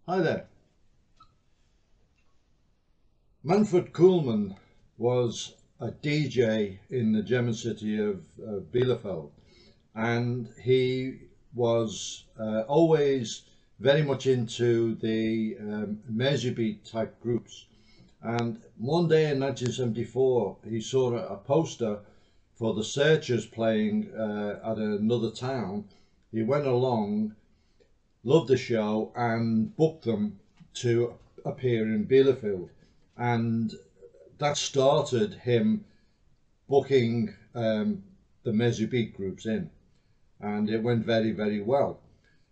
Hi there. Manfred Kuhlman was a DJ in the German city of Bielefeld, and he was always very much into the Mersey beat type groups. And one day in 1974, he saw a poster for the Searchers playing at another town. He went along, loved the show, and booked them to appear in Bielefeld. And that started him booking the Mersey beat groups in, and it went very, very well.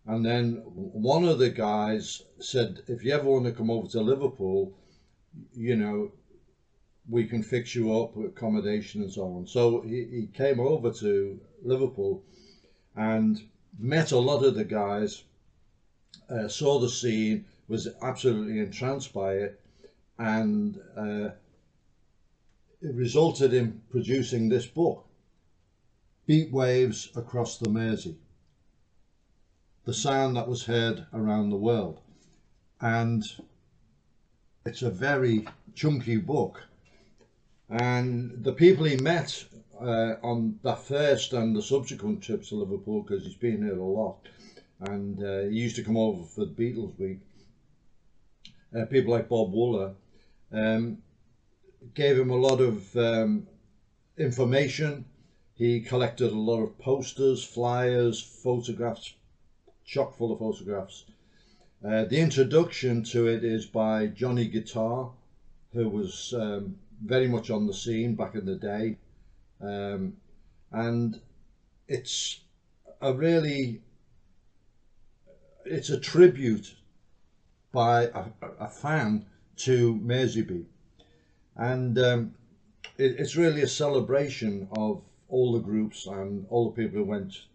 And then one of the guys said, if you ever want to come over to Liverpool, you know, we can fix you up with accommodation and so on. So he came over to Liverpool and met a lot of the guys, saw the scene, was absolutely entranced by it, and it resulted in producing this book, Beat Waves Across the Mersey, the sound that was heard around the world. And it's a very chunky book, and the people he met on that first and the subsequent trips to Liverpool, because he's been here a lot, and he used to come over for the Beatles week, people like Bob Wooler, gave him a lot of information. He collected a lot of posters, flyers, photographs, chock full of photographs. The introduction to it is by Johnny Guitar, who was very much on the scene back in the day, and it's a tribute by a fan to Mersey beat, and it's really a celebration of all the groups and all the people who went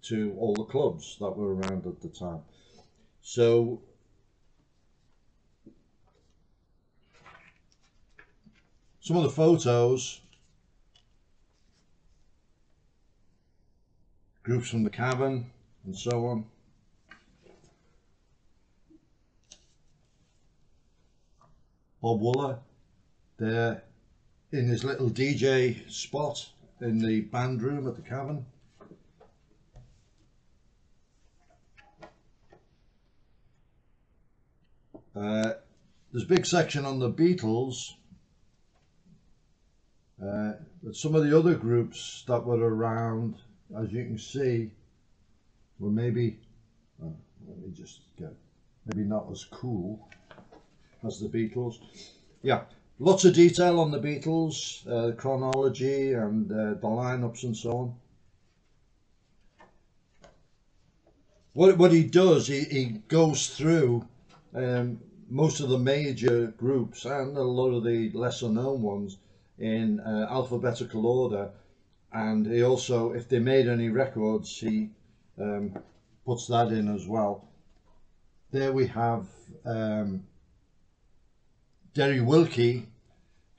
to all the clubs that were around at the time. So some of the photos, groups from the Cavern and so on. Bob Wooler there in his little DJ spot in the band room at the Cavern. There's a big section on the Beatles, but some of the other groups that were around, as you can see, were maybe, let me just get, maybe not as cool as the Beatles. Yeah, lots of detail on the Beatles, chronology and the lineups and so on. What he does, he goes through most of the major groups and a lot of the lesser known ones in alphabetical order, and he also, if they made any records, he puts that in as well. There we have Derry Wilkie,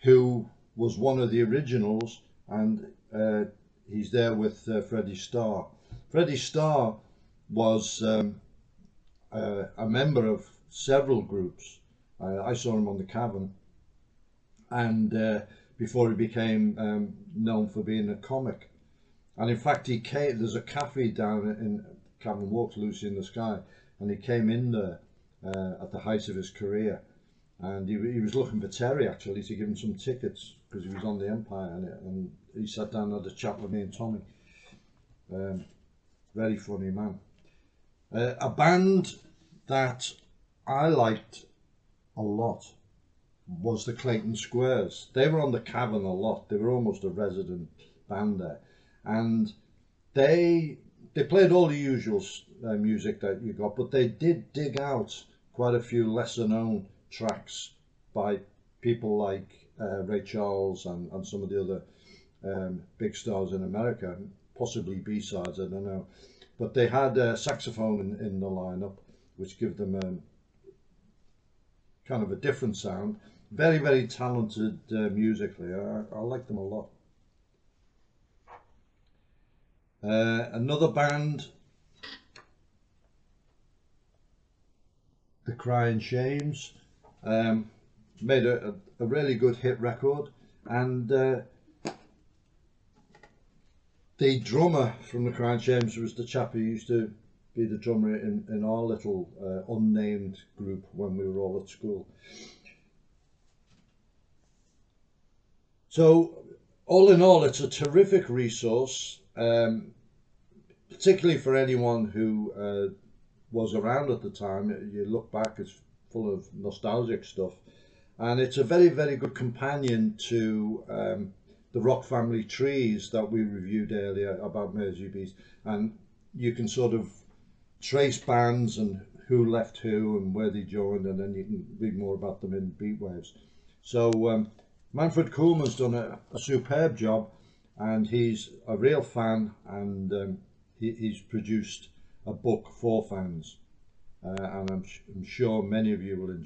who was one of the originals, and he's there with Freddie Starr. Freddie Starr was a member of several groups. I saw him on the Cavern, and before he became known for being a comic. And in fact, he came, there's a cafe down in Cavern Walk, Lucy in the Sky, and he came in there at the height of his career, and he was looking for Terry actually to give him some tickets because he was on the Empire, and he sat down and had a chat with me and Tommy. Very funny man. A band that I liked a lot was the Clayton Squares. They were on the Cavern a lot. They were almost a resident band there, and they played all the usual music that you got, but they did dig out quite a few lesser known tracks by people like Ray Charles and some of the other big stars in America, possibly B-sides, I don't know. But they had a saxophone in the lineup, which gave them kind of a different sound. Very, very talented musically. I like them a lot. Another band the Crying Shames, made a really good hit record, and the drummer from the Crying Shames was the chap who used to be the drummer in our little unnamed group when we were all at school. So all in all, it's a terrific resource, particularly for anyone who was around at the time. You look back, it's full of nostalgic stuff, and it's a very, very good companion to the Rock Family Trees that we reviewed earlier about Mersey Beats, and you can sort of trace bands and who left who and where they joined, and then you can read more about them in Beatwaves. So Manfred Kuhlman's done a superb job, and he's a real fan, and he's produced a book for fans, and I'm sure many of you will enjoy